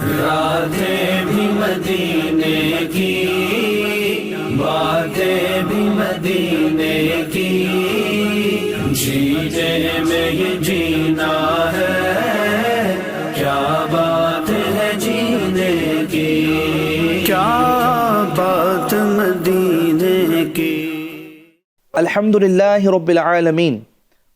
راتیں بھی مدینے کی، باتیں بھی مدینے کی، جینے میں یہ جینا ہے، کیا بات ہے جینے کی، کیا بات مدینے کی۔ الحمدللہ رب العالمین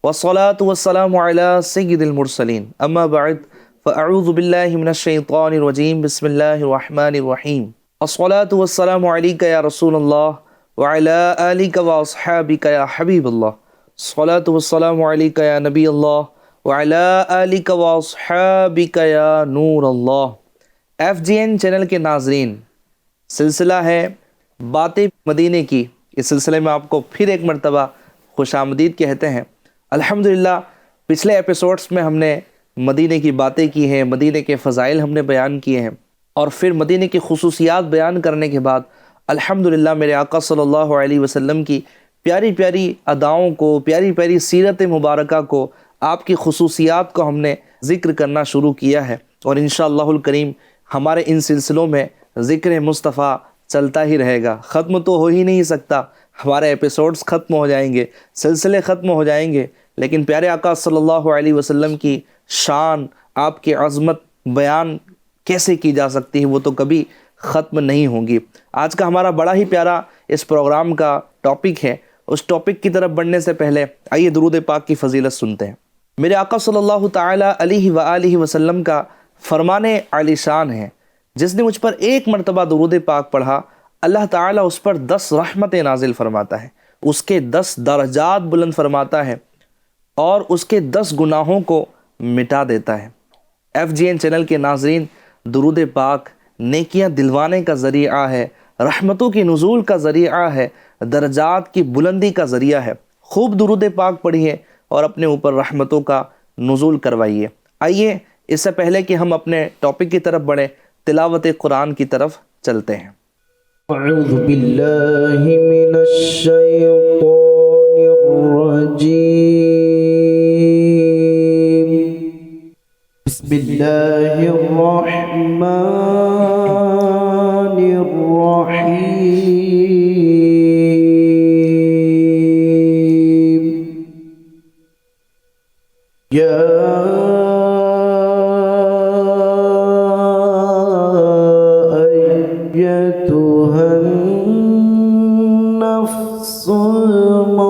والصلاة والسلام علی سید المرسلین، اما بعد فاعوذ باللہ من الشیطان الرجیم، بسم اللہ الرحمن الرحیم۔ الصلاة والسلام علیک یا رسول اللہ وعلی آلک واصحابک یا حبیب اللہ، الصلاة والسلام علیک یا نبی اللہ وعلی آلک واصحابک یا نور اللہ۔ ایف جی این چینل کے ناظرین، سلسلہ ہے باتیں مدینے کی، اس سلسلے میں آپ کو پھر ایک مرتبہ خوش آمدید کہتے ہیں۔ الحمدللہ پچھلے ایپیسوڈز میں ہم نے مدینے کی باتیں کی ہیں، مدینے کے فضائل ہم نے بیان کیے ہیں، اور پھر مدینے کی خصوصیات بیان کرنے کے بعد الحمدللہ میرے آقا صلی اللہ علیہ وسلم کی پیاری پیاری اداؤں کو، پیاری پیاری سیرت مبارکہ کو، آپ کی خصوصیات کو ہم نے ذکر کرنا شروع کیا ہے، اور انشاءاللہ الکریم ہمارے ان سلسلوں میں ذکر مصطفیٰ چلتا ہی رہے گا، ختم تو ہو ہی نہیں سکتا۔ ہمارے ایپیسوڈز ختم ہو جائیں گے، سلسلے ختم ہو جائیں گے، لیکن پیارے آقا صلی اللہ علیہ وسلم کی شان، آپ کی عظمت بیان کیسے کی جا سکتی ہے، وہ تو کبھی ختم نہیں ہوں گی۔ آج کا ہمارا بڑا ہی پیارا اس پروگرام کا ٹاپک ہے، اس ٹاپک کی طرف بڑھنے سے پہلے آئیے درود پاک کی فضیلت سنتے ہیں۔ میرے آقا صلی اللہ تعالیٰ علیہ وآلہ وسلم کا فرمان عالی شان ہے، جس نے مجھ پر ایک مرتبہ درود پاک پڑھا، اللہ تعالیٰ اس پر 10 رحمتیں نازل فرماتا ہے، اس کے 10 درجات بلند فرماتا ہے، اور اس کے 10 گناہوں کو مٹا دیتا ہے۔ ایف جی این چینل کے ناظرین، درود پاک نیکیاں دلوانے کا ذریعہ ہے، رحمتوں کی نزول کا ذریعہ ہے، درجات کی بلندی کا ذریعہ ہے۔ خوب درود پاک پڑھیے اور اپنے اوپر رحمتوں کا نزول کروائیے۔ آئیے اس سے پہلے کہ ہم اپنے ٹاپک کی طرف بڑھیں، تلاوت قرآن کی طرف چلتے ہیں۔ اعوذ باللہ من الشیطان الرجیم، بسم اللہ الرحمن الرحیم۔ یا أيتها النفس المطمئنة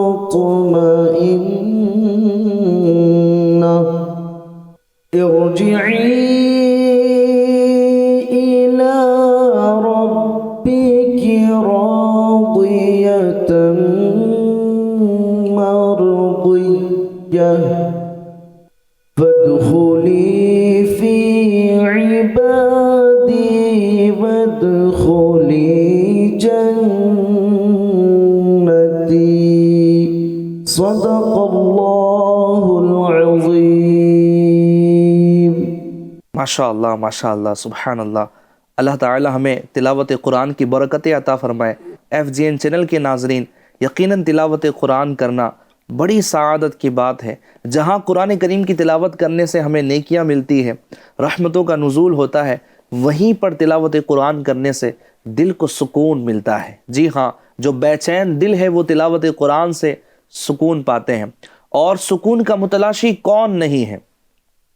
ارجعي إلى ربك راضية مرضية فادخلي في عبادي وادخلي جنتي، صدق اللہ العظیم۔ ماشاء اللہ ماشاء اللہ، سبحان اللہ۔ اللہ تعالی ہمیں تلاوت قرآن کی برکتیں عطا فرمائے۔ ایف جی این چینل کے ناظرین، یقیناً تلاوت قرآن کرنا بڑی سعادت کی بات ہے۔ جہاں قرآن کریم کی تلاوت کرنے سے ہمیں نیکیاں ملتی ہے، رحمتوں کا نزول ہوتا ہے، وہیں پر تلاوت قرآن کرنے سے دل کو سکون ملتا ہے۔ جی ہاں، جو بے چین دل ہے وہ تلاوت قرآن سے سکون پاتے ہیں، اور سکون کا متلاشی کون نہیں ہے؟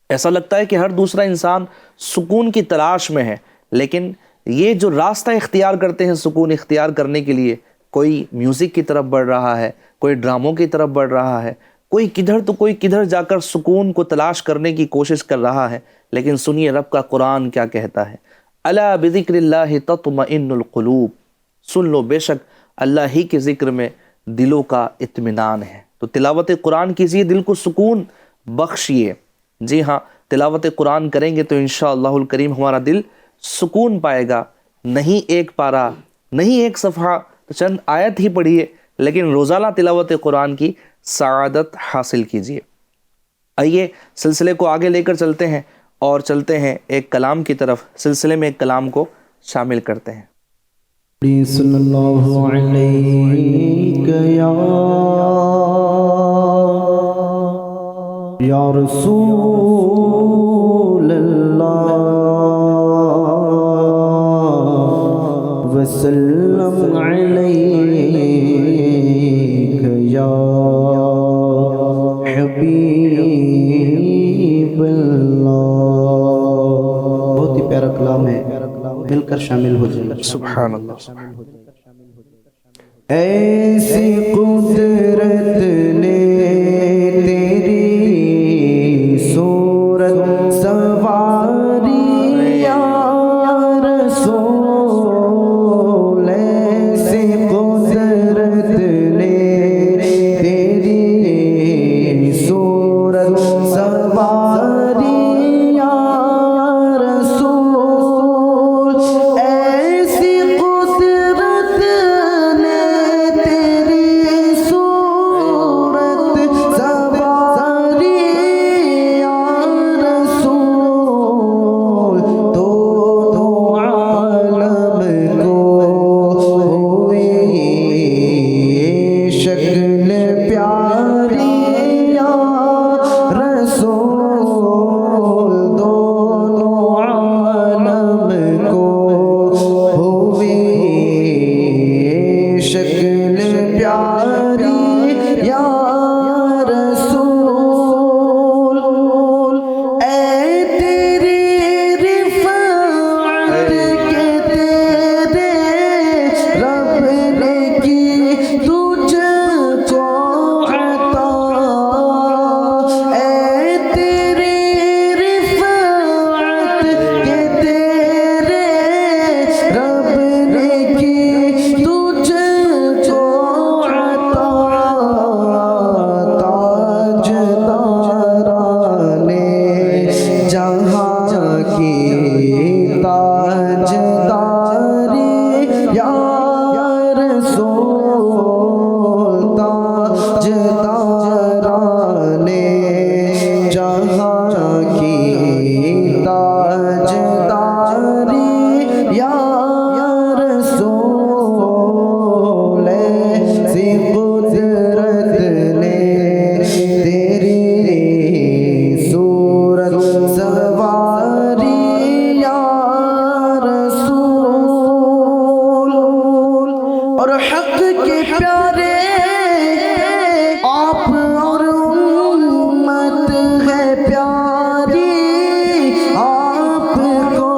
ایسا لگتا ہے کہ ہر دوسرا انسان سکون کی تلاش میں ہے، لیکن یہ جو راستہ اختیار کرتے ہیں سکون اختیار کرنے کے لیے، کوئی میوزک کی طرف بڑھ رہا ہے، کوئی ڈراموں کی طرف بڑھ رہا ہے، کوئی کدھر تو کوئی کدھر جا کر سکون کو تلاش کرنے کی کوشش کر رہا ہے۔ لیکن سنیے رب کا قرآن کیا کہتا ہے، الا بذکر اللہ تطمئن القلوب، سن لو بے شک اللہ ہی کے ذکر میں دلوں کا اطمینان ہے۔ تو تلاوت قرآن کیجیے، دل کو سکون بخشیے۔ جی ہاں، تلاوت قرآن کریں گے تو انشاءاللہ الکریم ہمارا دل سکون پائے گا۔ نہیں ایک پارہ، نہیں ایک صفحہ، تو چند آیت ہی پڑھیے، لیکن روزانہ تلاوت قرآن کی سعادت حاصل کیجیے۔ آئیے سلسلے کو آگے لے کر چلتے ہیں، اور چلتے ہیں ایک کلام کی طرف۔ سلسلے میں ایک کلام کو شامل کرتے ہیں۔ صلی اللہ علیہ یا رسول اللہ، مل کر شامل ہو جائیں. سبحان اللہ. ایسی قدرت نے تیری صورت سواری یا رسول. ایسی قدرت نے تیری صورت سواری یا رسول. ایسی قدرت نے آپ کو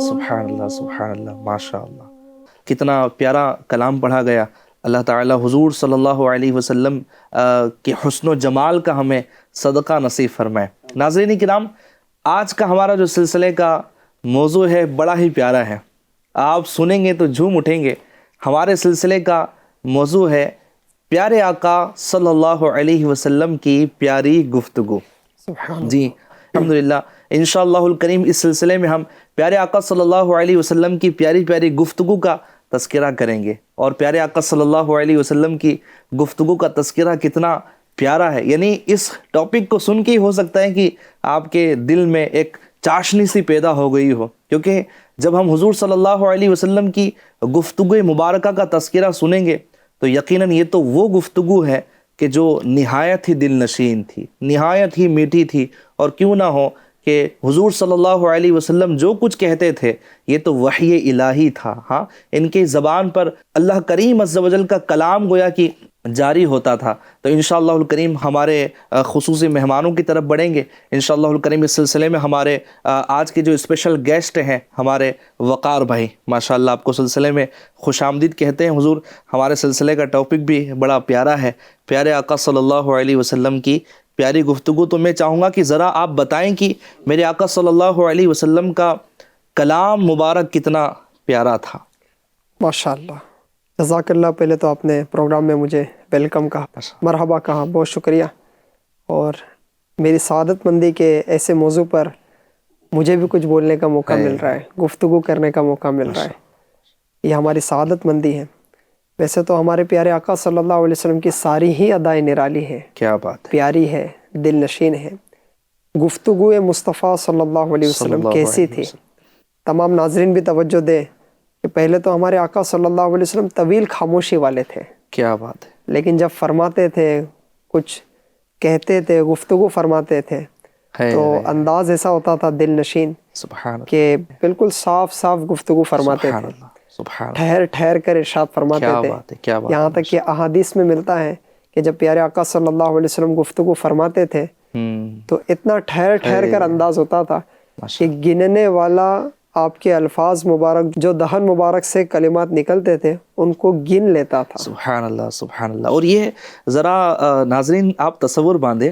سبحان اللہ سبحان اللہ ماشاء اللہ. کتنا پیارا کلام پڑھا گیا. اللہ تعالی حضور صلی اللہ علیہ وسلم کے حسن و جمال کا ہمیں صدقہ نصیب فرمائے. ناظرین کرام، آج کا ہمارا جو سلسلے کا موضوع ہے بڑا ہی پیارا ہے. آپ سنیں گے تو جھوم اٹھیں گے. ہمارے سلسلے کا موضوع ہے پیارے آقا صلی اللہ علیہ وسلم کی پیاری گفتگو. جی الحمدللہ انشاءاللہ الکریم اس سلسلے میں ہم پیارے آقا صلی اللہ علیہ وسلم کی پیاری پیاری گفتگو کا تذکرہ کریں گے. اور پیارے آقا صلی اللہ علیہ وسلم کی گفتگو کا تذکرہ کتنا پیارا ہے، یعنی اس ٹاپک کو سن کے ہی ہو سکتا ہے کہ آپ کے دل میں ایک چاشنی سی پیدا ہو گئی ہو، کیونکہ جب ہم حضور صلی اللہ علیہ وسلم کی گفتگو مبارکہ کا تذکرہ سنیں گے تو یقیناً یہ تو وہ گفتگو ہے کہ جو نہایت ہی دل نشین تھی، نہایت ہی میٹھی تھی. اور کیوں نہ ہو کہ حضور صلی اللہ علیہ وسلم جو کچھ کہتے تھے یہ تو وحی الہی تھا. ہاں، ان کی زبان پر اللہ کریم عز و جل کا کلام گویا کہ جاری ہوتا تھا. تو انشاءاللہ الکریم ہمارے خصوصی مہمانوں کی طرف بڑھیں گے. انشاءاللہ الکریم اس سلسلے میں ہمارے آج کے جو اسپیشل گیسٹ ہیں ہمارے وقار بھائی، ماشاءاللہ آپ کو سلسلے میں خوش آمدید کہتے ہیں حضور. ہمارے سلسلے کا ٹاپک بھی بڑا پیارا ہے، پیارے آقا صلی اللہ علیہ وسلم کی پیاری گفتگو. تو میں چاہوں گا کہ ذرا آپ بتائیں کہ میرے آقا صلی اللہ علیہ وسلم کا کلام مبارک کتنا پیارا تھا. ماشاءاللہ، جزاک اللہ. پہلے تو آپ نے پروگرام میں مجھے ویلکم کہا، مرحبا کہا، بہت شکریہ. اور میری سعادت مندی کے ایسے موضوع پر مجھے بھی کچھ بولنے کا موقع مل رہا ہے، گفتگو کرنے کا موقع مل رہا ہے، یہ ہماری سعادت مندی ہے. ویسے تو ہمارے پیارے آقا صلی اللہ علیہ وسلم کی ساری ہی ادائیں نرالی ہیں، کیا بات ہے، پیاری ہے، دل نشین ہے. گفتگو مصطفیٰ صلی اللہ علیہ وسلم کیسی تھی؟ تمام ناظرین بھی توجہ دیں کہ پہلے تو ہمارے آقا صلی اللہ علیہ وسلم طویل خاموشی والے تھے، کیا بات ہے. لیکن جب فرماتے تھے، کچھ کہتے تھے، گفتگو فرماتے تھے تو انداز ایسا ہوتا تھا دل نشین سبحان کہ بالکل صاف صاف گفتگو فرماتے تھے، سبحان ٹھہر ٹھہر کر ارشاد فرماتے تھے. یہاں تک کہ احادیث میں ملتا ہے کہ جب پیارے آقا صلی اللہ علیہ وسلم گفتگو فرماتے تھے تو اتنا ٹھہر ٹھہر کر انداز ہوتا تھا کہ گننے والا آپ کے الفاظ مبارک جو دہن مبارک سے کلمات نکلتے تھے ان کو گن لیتا تھا. سبحان اللہ سبحان اللہ. اور یہ ذرا ناظرین آپ تصور باندھیں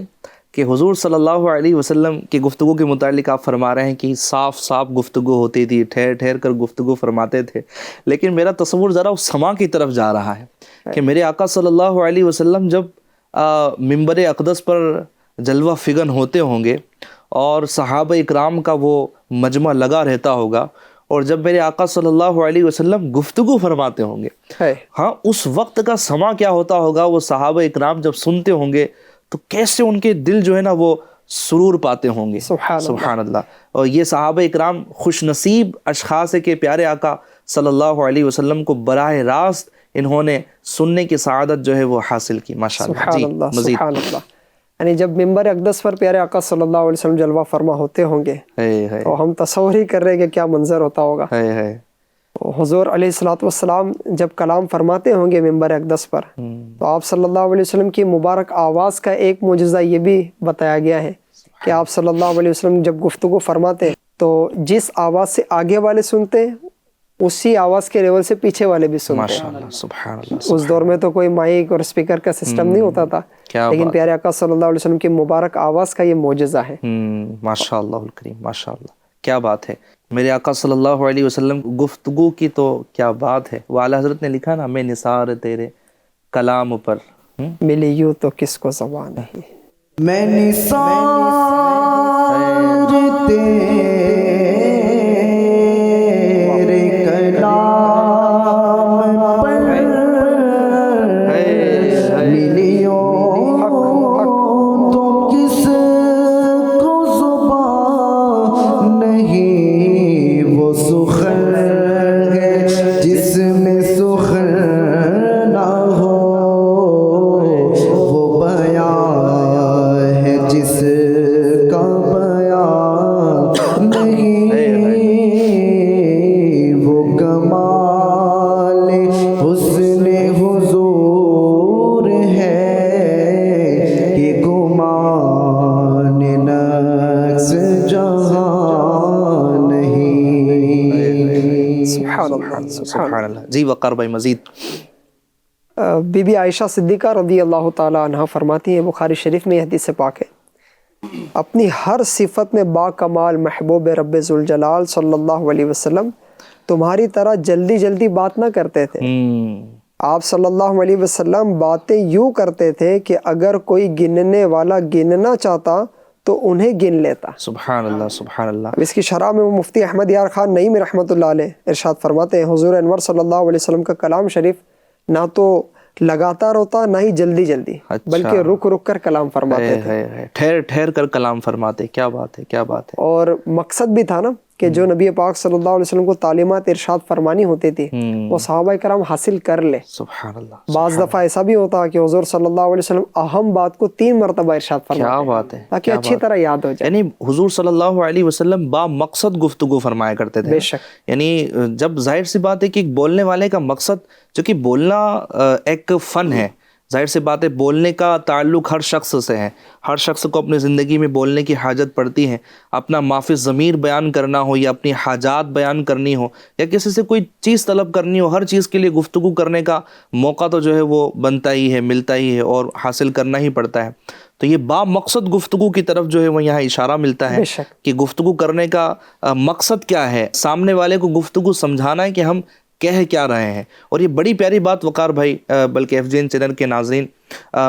کہ حضور صلی اللہ علیہ وسلم کی گفتگو کے متعلق آپ فرما رہے ہیں کہ صاف صاف گفتگو ہوتی تھی، ٹھہر ٹھہر کر گفتگو فرماتے تھے. لیکن میرا تصور ذرا اس سما کی طرف جا رہا ہے کہ میرے آقا صلی اللہ علیہ وسلم جب منبر اقدس پر جلوہ فگن ہوتے ہوں گے اور صحابہ اکرام کا وہ مجمع لگا رہتا ہوگا، اور جب میرے آقا صلی اللہ علیہ وسلم گفتگو فرماتے ہوں گے، ہاں اس وقت کا سما کیا ہوتا ہوگا، وہ صحابہ اکرام جب سنتے ہوں گے تو کیسے ان کے دل جو ہے نا وہ سرور پاتے ہوں گے. سبحان اللہ. اور یہ صحابہ اکرام خوش نصیب اشخاص ہے کہ پیارے آقا صلی اللہ علیہ وسلم کو براہ راست انہوں نے سننے کی سعادت جو ہے وہ حاصل کی. ماشاءاللہ. سبحان اللہ سبحان اللہ. یعنی جب منبر اقدس پر پیارے آقا صلی اللہ علیہ وسلم جلوہ فرما ہوتے ہوں گے تو ہم تصور ہی کر رہے ہیں کہ کیا منظر ہوتا ہوگا. حضور علیہ الصلوۃ والسلام جب کلام فرماتے ہوں گے منبر اقدس پر تو آپ صلی اللہ علیہ وسلم کی مبارک آواز کا ایک معجزہ یہ بھی بتایا گیا ہے کہ آپ صلی اللہ علیہ وسلم جب گفتگو فرماتے تو جس آواز سے آگے والے سنتے اسی آواز کے لیول سے پیچھے والے بھی سنتے. ماشاءاللہ سبحان اللہ. اس دور میں تو کوئی مائک اور اسپیکر کا سسٹم نہیں ہوتا تھا، لیکن پیارے آقا صلی اللہ علیہ وسلم کی مبارک آواز کا یہ معجزہ ہے. ماشاءاللہ الکریم ماشاءاللہ. کیا بات ہے. میرے آقا صلی اللہ علیہ وسلم گفتگو کی تو کیا بات ہے. وہ اعلیٰ حضرت نے لکھا نا، میں نثار تیرے کلام پر ملی یوں تو کس کو زبان نہیں، میں نثار تیرے کلام پر ملیوں تو کس کو زبان نہیں. وہ سخن ہے جس میں سخن نہ ہو، وہ بیان ہے جس کا بیان سبحان اللہ سبحان اللہ. جی وقار بھائی مزید. بی بی عائشہ صدیقہ رضی اللہ تعالی عنہا فرماتی ہیں، بخاری شریف میں یہ حدیث پاک ہے، اپنی ہر صفت میں با کمال محبوب رب ذوالجلال صلی اللہ علیہ وسلم تمہاری طرح جلدی جلدی بات نہ کرتے تھے. آپ صلی اللہ علیہ وسلم باتیں یوں کرتے تھے کہ اگر کوئی گننے والا گننا چاہتا تو انہیں گن لیتا. سبحان اللہ سبحان اللہ. اب اس کی شرح میں وہ مفتی احمد یار خان نعیمی رحمۃ اللہ علیہ ارشاد فرماتے ہیں، حضور انور صلی اللہ علیہ وسلم کا کلام شریف نہ تو لگاتار ہوتا نہ ہی جلدی جلدی، بلکہ رک رک کر کلام فرماتے تھے، ٹھہر ٹھہر کر کلام فرماتے. کیا بات ہے کیا بات ہے. اور مقصد بھی تھا نا کہ جو نبی پاک صلی اللہ علیہ وسلم کو تعلیمات ارشاد فرمانی ہوتی تھی وہ صحابہ کرام حاصل کر لے. سبحان اللہ. بعض دفعہ ایسا بھی ہوتا کہ حضور صلی اللہ علیہ وسلم اہم بات کو 3 مرتبہ ارشاد فرماتے. کیا بات ہے. تاکہ اچھی طرح یاد ہو جائے. یعنی حضور صلی اللہ علیہ وسلم با مقصد گفتگو فرمایا کرتے تھے. بے شک. یعنی جب ظاہر سی بات ہے کہ بولنے والے کا مقصد، چونکہ بولنا ایک فن ہے، ظاہر سی بات ہے بولنے کا تعلق ہر شخص سے ہے. ہر شخص کو اپنی زندگی میں بولنے کی حاجت پڑتی ہے. اپنا معافی ضمیر بیان کرنا ہو یا اپنی حاجات بیان کرنی ہو یا کسی سے کوئی چیز طلب کرنی ہو، ہر چیز کے لیے گفتگو کرنے کا موقع تو جو ہے وہ بنتا ہی ہے، ملتا ہی ہے اور حاصل کرنا ہی پڑتا ہے. تو یہ با مقصد گفتگو کی طرف جو ہے وہ یہاں اشارہ ملتا ہے کہ گفتگو کرنے کا مقصد کیا ہے. سامنے والے کو گفتگو سمجھانا ہے کہ ہم کہہ کیا رہے ہیں. اور یہ بڑی پیاری بات وقار بھائی، بلکہ FGN چینل کے ناظرین،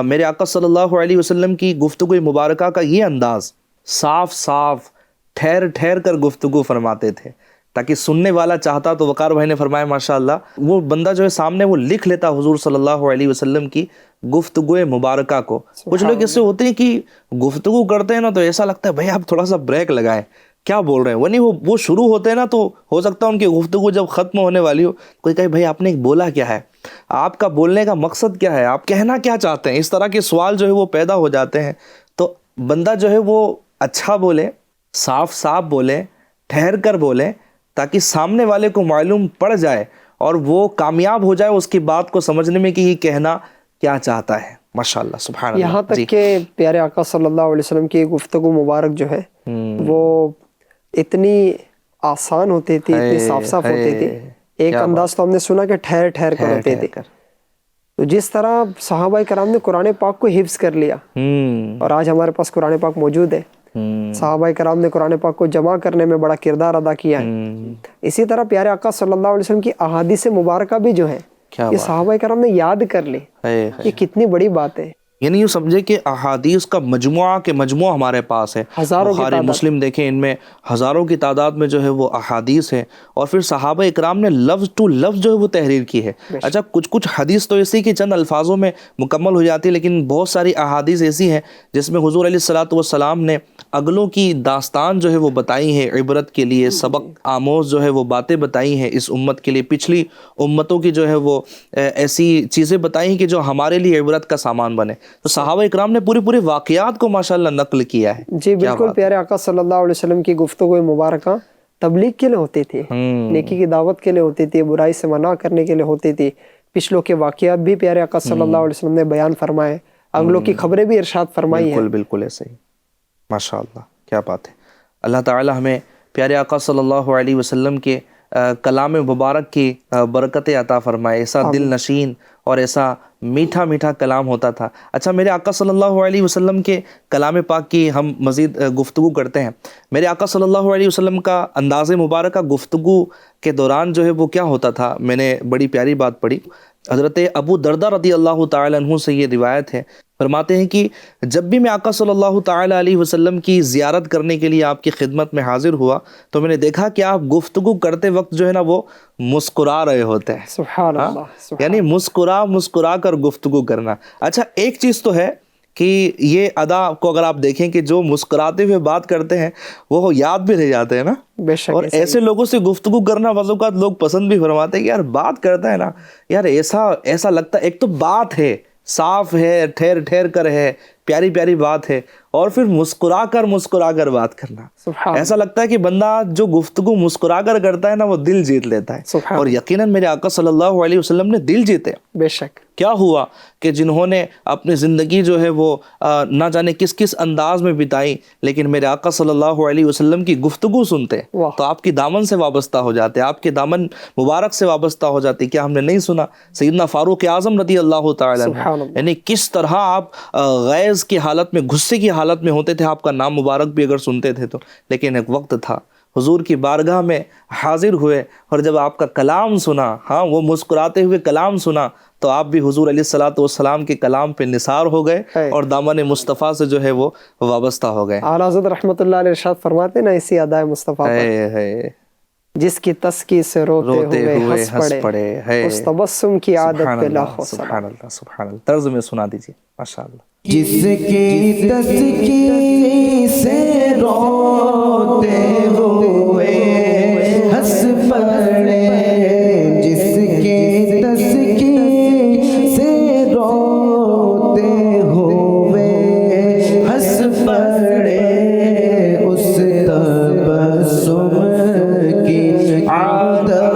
میرے آقا صلی اللہ علیہ وسلم کی گفتگو مبارکہ کا یہ انداز، صاف صاف ٹھہر ٹھہر کر گفتگو فرماتے تھے تاکہ سننے والا چاہتا تو وقار بھائی نے فرمایا ماشاءاللہ وہ بندہ جو ہے سامنے وہ لکھ لیتا حضور صلی اللہ علیہ وسلم کی گفتگو مبارکہ کو. کچھ لوگ ایسے ہوتے ہیں کہ گفتگو کرتے ہیں نا تو ایسا لگتا ہے بھائی آپ تھوڑا سا بریک لگائیں، کیا بول رہے ہیں. ونی وہ شروع ہوتے ہیں نا تو ہو سکتا ہے ان کی گفتگو جب ختم ہونے والی ہو کوئی کہے بھائی آپ نے بولا کیا ہے، آپ کا بولنے کا مقصد کیا ہے، آپ کہنا کیا چاہتے ہیں. اس طرح کے سوال جو ہے وہ پیدا ہو جاتے ہیں. تو بندہ جو ہے وہ اچھا بولے، صاف صاف بولے، ٹھہر کر بولے تاکہ سامنے والے کو معلوم پڑ جائے اور وہ کامیاب ہو جائے اس کی بات کو سمجھنے میں کہ یہ کہنا کیا چاہتا ہے. ماشاءاللہ سبحان اللہ. یہاں تک کہ پیارے آقا صلی اللہ علیہ وسلم کی گفتگو مبارک جو ہے وہ اتنی آسان ہوتی تھی، اتنی صاف صاف ہوتی تھی. ایک انداز تو ہم نے سنا کہ ٹھہر ٹھہر کر ہوتی تھی. تو جس طرح صحابہ کرام نے قرآن پاک کو حفظ کر لیا اور آج ہمارے پاس قرآن پاک موجود ہے، صحابہ کرام نے قرآن پاک کو جمع کرنے میں بڑا کردار ادا کیا ہے. اسی طرح پیارے آقا صلی اللہ علیہ وسلم کی احادیث مبارکہ بھی جو ہے یہ صحابہ کرام نے یاد کر لی. یہ کتنی بڑی بات ہے. یعنی یوں سمجھے کہ احادیث کا مجموعہ کے مجموعہ ہمارے پاس ہے. بخاری مسلم دیکھیں، ان میں ہزاروں کی تعداد میں جو ہے وہ احادیث ہے اور پھر صحابہ اکرام نے لفظ ٹو لفظ جو ہے وہ تحریر کی ہے. اچھا کچھ حدیث تو ایسی کہ چند الفاظوں میں مکمل ہو جاتی ہے، لیکن بہت ساری احادیث ایسی ہیں جس میں حضور علیہ الصلوۃ والسلام نے اگلوں کی داستان جو ہے وہ بتائی ہے، عبرت کے لیے سبق آموز جو ہے وہ باتیں بتائی ہیں اس امت کے لیے. پچھلی امتوں کی جو ہے وہ ایسی چیزیں بتائی ہیں کہ جو ہمارے لیے عبرت کا سامان بنے. تو صحابہ اکرام نے پورے واقعات کو ماشاءاللہ نقل کیا ہے. جی بالکل. پیارے آقا صلی اللہ علیہ وسلم کی گفتگو مبارکہ تبلیغ کے لیے ہوتی تھی، نیکی کی دعوت کے لیے ہوتی تھی، برائی سے منع کرنے کے لیے ہوتی تھی. پچھلوں کے واقعات بھی پیارے آقا صلی اللہ علیہ وسلم نے بیان فرمائے، اگلوں کی خبریں بھی ارشاد فرمائی ہیں. بالکل ایسے ہی. ماشاءاللہ کیا بات ہے. اللہ تعالی ہمیں پیارے آقا صلی اللہ علیہ وسلم کے کلام مبارک کی برکتیں عطا فرمائے. ایسا دل نشین اور ایسا میٹھا میٹھا کلام ہوتا تھا. اچھا میرے آقا صلی اللہ علیہ وسلم کے کلام پاک کی ہم مزید گفتگو کرتے ہیں. میرے آقا صلی اللہ علیہ وسلم کا انداز مبارکہ گفتگو کے دوران جو ہے وہ کیا ہوتا تھا، میں نے بڑی پیاری بات پڑھی. حضرت ابو دردہ رضی اللہ تعالی عنہ سے یہ روایت ہے، فرماتے ہیں کہ جب بھی میں آقا صلی اللہ تعالی علیہ وسلم کی زیارت کرنے کے لیے آپ کی خدمت میں حاضر ہوا تو میں نے دیکھا کہ آپ گفتگو کرتے وقت جو ہے نا وہ مسکرا رہے ہوتے ہیں. سبحان اللہ. یعنی مسکرا کر گفتگو کرنا. اچھا ایک چیز تو ہے کہ یہ ادا کو اگر آپ دیکھیں کہ جو مسکراتے ہوئے بات کرتے ہیں وہ یاد بھی رہ جاتے ہیں نا. بے شک. اور ایسے لوگوں سے گفتگو کرنا بعض اوقات لوگ پسند بھی فرماتے ہیں کہ یار بات کرتا ہے نا یار ایسا لگتا ہے، ایک تو بات ہے، صاف ہے، ٹھہر ٹھہر کر ہے، پیاری پیاری بات ہے. اور پھر مسکرا کر بات کرنا. ایسا لگتا ہے کہ بندہ جو گفتگو مسکرا کر کرتا ہے نا وہ دل جیت لیتا ہے. اور یقیناً میرے آقا صلی اللہ علیہ وسلم نے دل جیتے. بے شک. کیا ہوا کہ جنہوں نے اپنی زندگی جو ہے وہ نہ جانے کس کس انداز میں بتائی، لیکن میرے آقا صلی اللہ علیہ وسلم کی گفتگو سنتے تو آپ کی دامن سے وابستہ ہو جاتے، آپ کے دامن مبارک سے وابستہ ہو جاتی. کیا ہم نے نہیں سنا سیدنا فاروق اعظم رضی اللہ تعالیٰ عنہ، یعنی کس طرح آپ غیظ کی حالت میں، غصے کی حالت میں ہوتے تھے، آپ کا نام مبارک بھی اگر سنتے تھے تو. لیکن ایک وقت تھا حضور کی بارگاہ میں حاضر ہوئے اور جب آپ کا کلام سنا، ہاں وہ مسکراتے ہوئے کلام سنا، تو آپ بھی حضور علیہ الصلوۃ والسلام کے کلام پہ نثار ہو گئے اور دامن مصطفیٰ سے جو ہے وہ وابستہ ہو گئے. اعلیٰ حضرت رحمۃ اللہ علیہ ارشاد فرماتے ہیں نا اسی ادائے مصطفیٰ پر، جس کی تسکی سے روتے ہوئے ہنس پڑے، اس تبسم کی عادت پہ لاکھوں سلام. سبحان اللہ سبحان اللہ. طرز میں سنا دیجیے ماشاء اللہ. جس کی تسکی سے روتے ہوئے ہنس پڑے، جس کی تسکی سے روتے ہوئے ہنس پڑے، اس تبسم کی عادت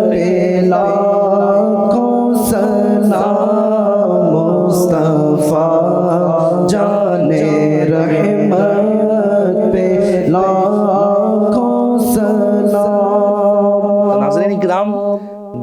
پہ لاکھوں سلام مصطفیٰ جانے رحمت پہ لاکھوں سلام. ناظرین کرام،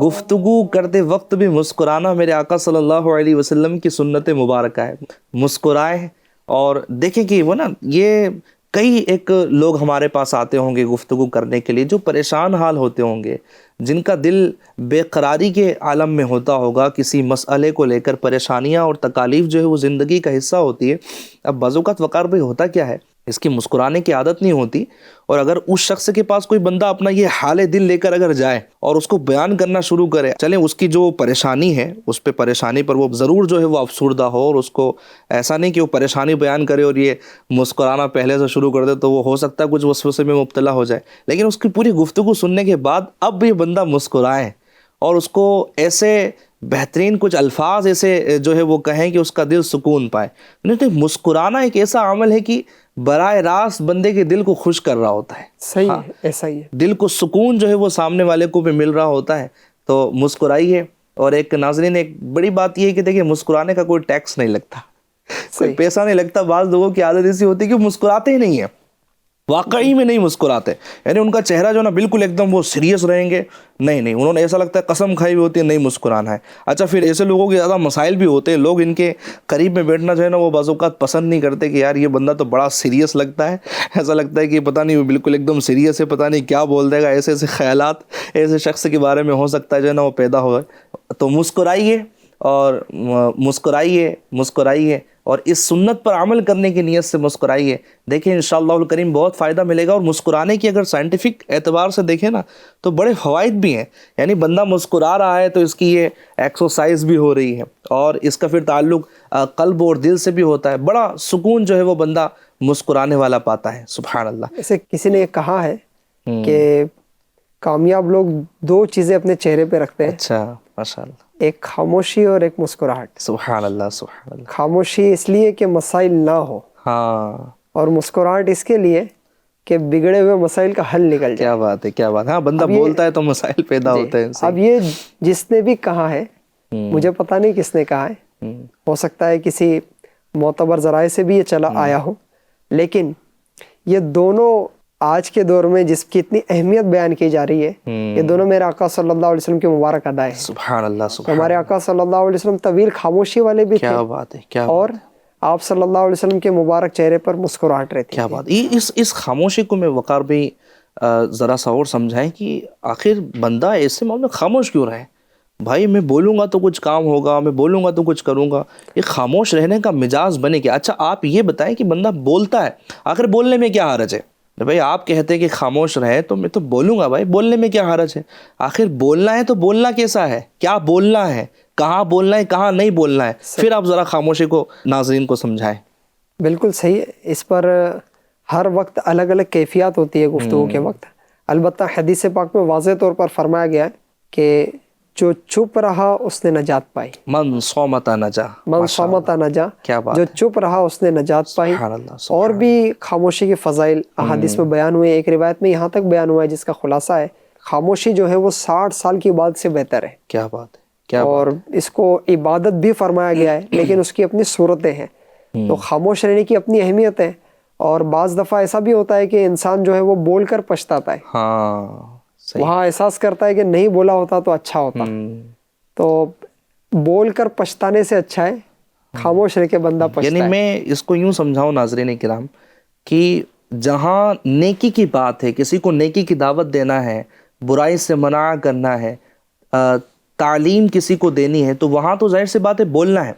گفتگو کرتے وقت بھی مسکرانا میرے آقا صلی اللہ علیہ وسلم کی سنت مبارکہ ہے. مسکرائیں اور دیکھیں کہ وہ نا یہ کئی ایک لوگ ہمارے پاس آتے ہوں گے گفتگو کرنے کے لیے جو پریشان حال ہوتے ہوں گے، جن کا دل بے قراری کے عالم میں ہوتا ہوگا، کسی مسئلے کو لے کر پریشانیاں اور تکالیف جو ہے وہ زندگی کا حصہ ہوتی ہے. اب بعض اوقات وقار بھائی ہوتا کیا ہے، اس کی مسکرانے کی عادت نہیں ہوتی، اور اگر اس شخص کے پاس کوئی بندہ اپنا یہ حال دل لے کر اگر جائے اور اس کو بیان کرنا شروع کرے، چلیں اس کی جو پریشانی ہے اس پہ پریشانی پر وہ ضرور جو ہے وہ افسردہ ہو، اور اس کو ایسا نہیں کہ وہ پریشانی بیان کرے اور یہ مسکرانا پہلے سے شروع کر دے، تو وہ ہو سکتا ہے کچھ وسوسے میں مبتلا ہو جائے. لیکن اس کی پوری گفتگو سننے کے بعد اب یہ بندہ مسکرائے اور اس کو ایسے بہترین کچھ الفاظ ایسے جو ہے وہ کہیں کہ اس کا دل سکون پائے. مسکرانا ایک ایسا عمل ہے کہ براہ راست بندے کے دل کو خوش کر رہا ہوتا ہے. صحیح ہے، ایسا ہی ہے. دل کو سکون جو ہے وہ سامنے والے کو بھی مل رہا ہوتا ہے. تو مسکرائیے. اور ایک ناظرین ایک بڑی بات یہ ہے کہ دیکھیں مسکرانے کا کوئی ٹیکس نہیں لگتا، کوئی پیسہ نہیں لگتا. بعض لوگوں کی عادت ایسی ہوتی ہے کہ مسکراتے ہی نہیں ہیں، واقعی میں نہیں مسکراتے، یعنی ان کا چہرہ جو نا بالکل ایک دم وہ سیریس رہیں گے، نہیں انہوں نے ایسا لگتا ہے قسم کھائی ہوئی ہوتی ہے نہیں مسکرانا ہے. اچھا پھر ایسے لوگوں کے زیادہ مسائل بھی ہوتے ہیں، لوگ ان کے قریب میں بیٹھنا جو ہے نا وہ بعض اوقات پسند نہیں کرتے کہ یار یہ بندہ تو بڑا سیریس لگتا ہے، ایسا لگتا ہے کہ پتہ نہیں وہ بالکل ایک دم سیریس ہے، پتہ نہیں کیا بول دے گا. ایسے ایسے خیالات ایسے شخص کے بارے میں ہو سکتا ہے جو ہے نا وہ پیدا ہو. تو مسکرائیے اور مسکرائیے اور اس سنت پر عمل کرنے کی نیت سے مسکرائیے. دیکھیں انشاءاللہ الکریم بہت فائدہ ملے گا. اور مسکرانے کی اگر سائنٹیفک اعتبار سے دیکھیں نا تو بڑے فوائد بھی ہیں. یعنی بندہ مسکرا رہا ہے تو اس کی یہ ایکسرسائز بھی ہو رہی ہے، اور اس کا پھر تعلق قلب اور دل سے بھی ہوتا ہے. بڑا سکون جو ہے وہ بندہ مسکرانے والا پاتا ہے. سبحان اللہ. ایسے کسی نے کہا ہے کہ کامیاب لوگ دو چیزیں اپنے چہرے پہ رکھتے ہیں. اچھا ماشاء اللہ. ایک خاموشی اور ایک مسکراہٹ. سبحان اللہ سبحان اللہ. خاموشی اس لیے کہ مسائل نہ ہو، ہاں، اور مسکراہٹ اس کے لیے کہ بگڑے ہوئے مسائل کا حل نکل جائے. کیا بات ہے، کیا بات ہے. ہاں بندہ بولتا ہے تو مسائل پیدا ہوتے ہیں. اب یہ جس نے بھی کہا ہے، مجھے پتہ نہیں کس نے کہا ہے، ہو سکتا ہے کسی معتبر ذرائع سے بھی یہ چلا آیا ہو، لیکن یہ دونوں آج کے دور میں جس کی اتنی اہمیت بیان کی جا رہی ہے، یہ دونوں میرے آقا صلی اللہ علیہ وسلم کے مبارک ادائے ہیں. سبحان اللہ سبحان. ہمارے آقا صلی اللہ علیہ وسلم طویل خاموشی والے بھی تھے. کیا بات ہے، کیا اور آپ صلی اللہ علیہ وسلم کے مبارک چہرے پر مسکراہٹ رہتی. کیا بات. اس خاموشی کو میں وقار بھی ذرا سا اور سمجھائیں کہ آخر بندہ ایسے معاملے میں خاموش کیوں رہے. بھائی میں بولوں گا تو کچھ کام ہوگا، میں بولوں گا تو کچھ کروں گا. یہ خاموش رہنے کا مزاج بنے گا. اچھا آپ یہ بتائیں کہ بندہ بولتا ہے، آخر بولنے میں کیا حرج ہے؟ بھائی آپ کہتے ہیں کہ خاموش رہے تو میں تو بولوں گا. بھائی بولنے میں کیا حرج ہے؟ آخر بولنا ہے تو بولنا کیسا ہے، کیا بولنا ہے، کہاں بولنا ہے، کہاں نہیں بولنا ہے. پھر آپ ذرا خاموشی کو ناظرین کو سمجھائیں. بالکل صحیح ہے. اس پر ہر وقت الگ الگ کیفیات ہوتی ہے گفتگو کے وقت. البتہ حدیث پاک میں واضح طور پر فرمایا گیا ہے کہ جو چپ رہا اس نے نجات پائی. من صامت نجا. من صامت نجا. کیا بات جو چپ رہا اس نے نجات پائی. اور بھی خاموشی کے فضائل احادیث میں بیان ہوئے. ایک روایت میں یہاں تک بیان ہوا ہے جس کا خلاصہ ہے خاموشی جو ہے وہ 60 سال کی عبادت سے بہتر ہے. کیا بات ہے. کیا اور اس کو عبادت بھی فرمایا گیا ہے لیکن اس کی اپنی صورتیں ہیں. تو خاموش رہنے کی اپنی اہمیت ہے. اور بعض دفعہ ایسا بھی ہوتا ہے کہ انسان جو ہے وہ بول کر پچھتاتا ہے. ہاں وہاں احساس کرتا ہے کہ نہیں بولا ہوتا تو اچھا ہوتا. تو بول کر پچھتانے سے اچھا ہے خاموش رہ کے بندہ پچھتائے. یعنی میں اس کو یوں سمجھاؤں ناظرین کرام کہ جہاں نیکی کی بات ہے, کسی کو نیکی کی دعوت دینا ہے, برائی سے منع کرنا ہے, تعلیم کسی کو دینی ہے, تو وہاں تو ظاہر سی بات ہے بولنا ہے.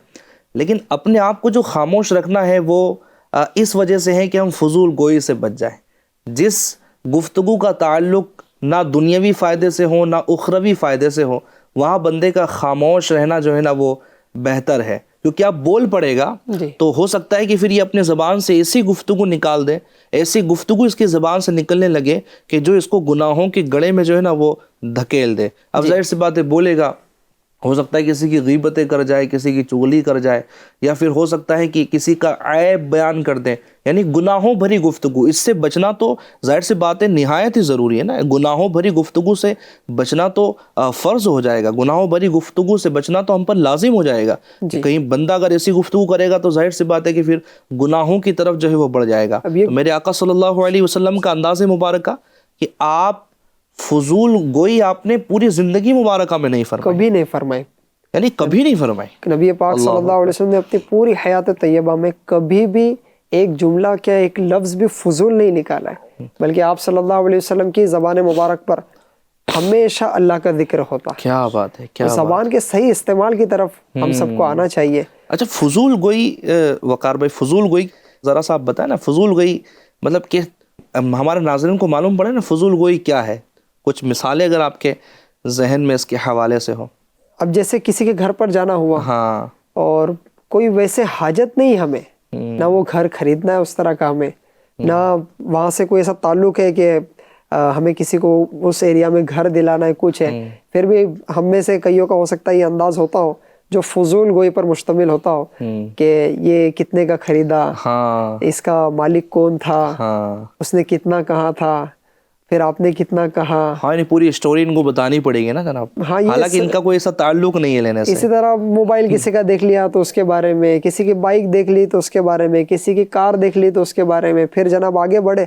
لیکن اپنے آپ کو جو خاموش رکھنا ہے وہ اس وجہ سے ہے کہ ہم فضول گوئی سے بچ جائیں. جس گفتگو کا تعلق نہ دنیاوی فائدے سے ہو نہ اخروی فائدے سے ہو, وہاں بندے کا خاموش رہنا جو ہے نا وہ بہتر ہے. کیونکہ آپ بول پڑے گا تو ہو سکتا ہے کہ پھر یہ اپنے زبان سے ایسی گفتگو نکال دے, ایسی گفتگو اس کی زبان سے نکلنے لگے کہ جو اس کو گناہوں کے گڑھے میں جو ہے نا وہ دھکیل دے. اب ظاہر سی بات ہے بولے گا, ہو سکتا ہے کسی کی غیبتیں کر جائے, کسی کی چغلی کر جائے, یا پھر ہو سکتا ہے کہ کسی کا عیب بیان کر دیں. یعنی گناہوں بھری گفتگو, اس سے بچنا تو ظاہر سی بات ہے نہایت ہی ضروری ہے نا. گناہوں بھری گفتگو سے بچنا تو فرض ہو جائے گا, گناہوں بھری گفتگو سے بچنا تو ہم پر لازم ہو جائے گا. کہیں بندہ اگر ایسی گفتگو کرے گا تو ظاہر سی بات ہے کہ پھر گناہوں کی طرف جو ہے وہ بڑھ جائے گا. تو میرے آقا صلی اللہ علیہ وسلم کا انداز مبارکہ کہ آپ فضول گوئی آپ نے پوری زندگی مبارکہ میں نہیں فرمائی, کبھی نہیں فرمائی. یعنی کبھی نہیں فرمائی. نبی پاک صلی اللہ علیہ وسلم نے اپنی پوری حیات طیبہ میں کبھی بھی ایک جملہ کیا ایک لفظ بھی فضول نہیں نکالا ہے, بلکہ آپ صلی اللہ علیہ وسلم کی زبان مبارک پر ہمیشہ اللہ کا ذکر ہوتا. کیا بات ہے. کیا زبان کے صحیح استعمال کی طرف ہم سب کو آنا چاہیے. اچھا فضول گوئی, وقار بھائی فضول گوئی ذرا سا آپ بتائیں نا, فضول گوئی مطلب کہ ہمارے ناظرین کو معلوم پڑے نا فضول گوئی کیا ہے. کچھ مثالیں اگر آپ کے ذہن میں اس کے حوالے سے ہو. اب جیسے کسی کے گھر پر جانا ہوا ہاں, اور کوئی ویسے حاجت نہیں ہمیں, نہ وہ گھر خریدنا ہے اس طرح کا ہمیں, نہ وہاں سے کوئی ایسا تعلق ہے کہ ہمیں کسی کو اس ایریا میں گھر دلانا ہے, کچھ ہے, پھر بھی ہم میں سے کئیوں کا ہو سکتا ہے یہ انداز ہوتا ہو جو فضول گوئی پر مشتمل ہوتا ہو کہ یہ کتنے کا خریدا, اس کا مالک کون تھا, اس نے کتنا کہا تھا, پھر آپ نے کتنا کہا. ہاں پوری اسٹوری ان کو بتانی پڑے گی نا جناب, حالانکہ ان کا کوئی ایسا تعلق نہیں ہے لینے سے. اسی طرح موبائل کسی کا دیکھ لیا تو اس کے بارے میں, کسی کی بائک دیکھ لی تو اس کے بارے میں, کسی کی کار دیکھ لی تو اس کے بارے میں. پھر جناب آگے بڑھے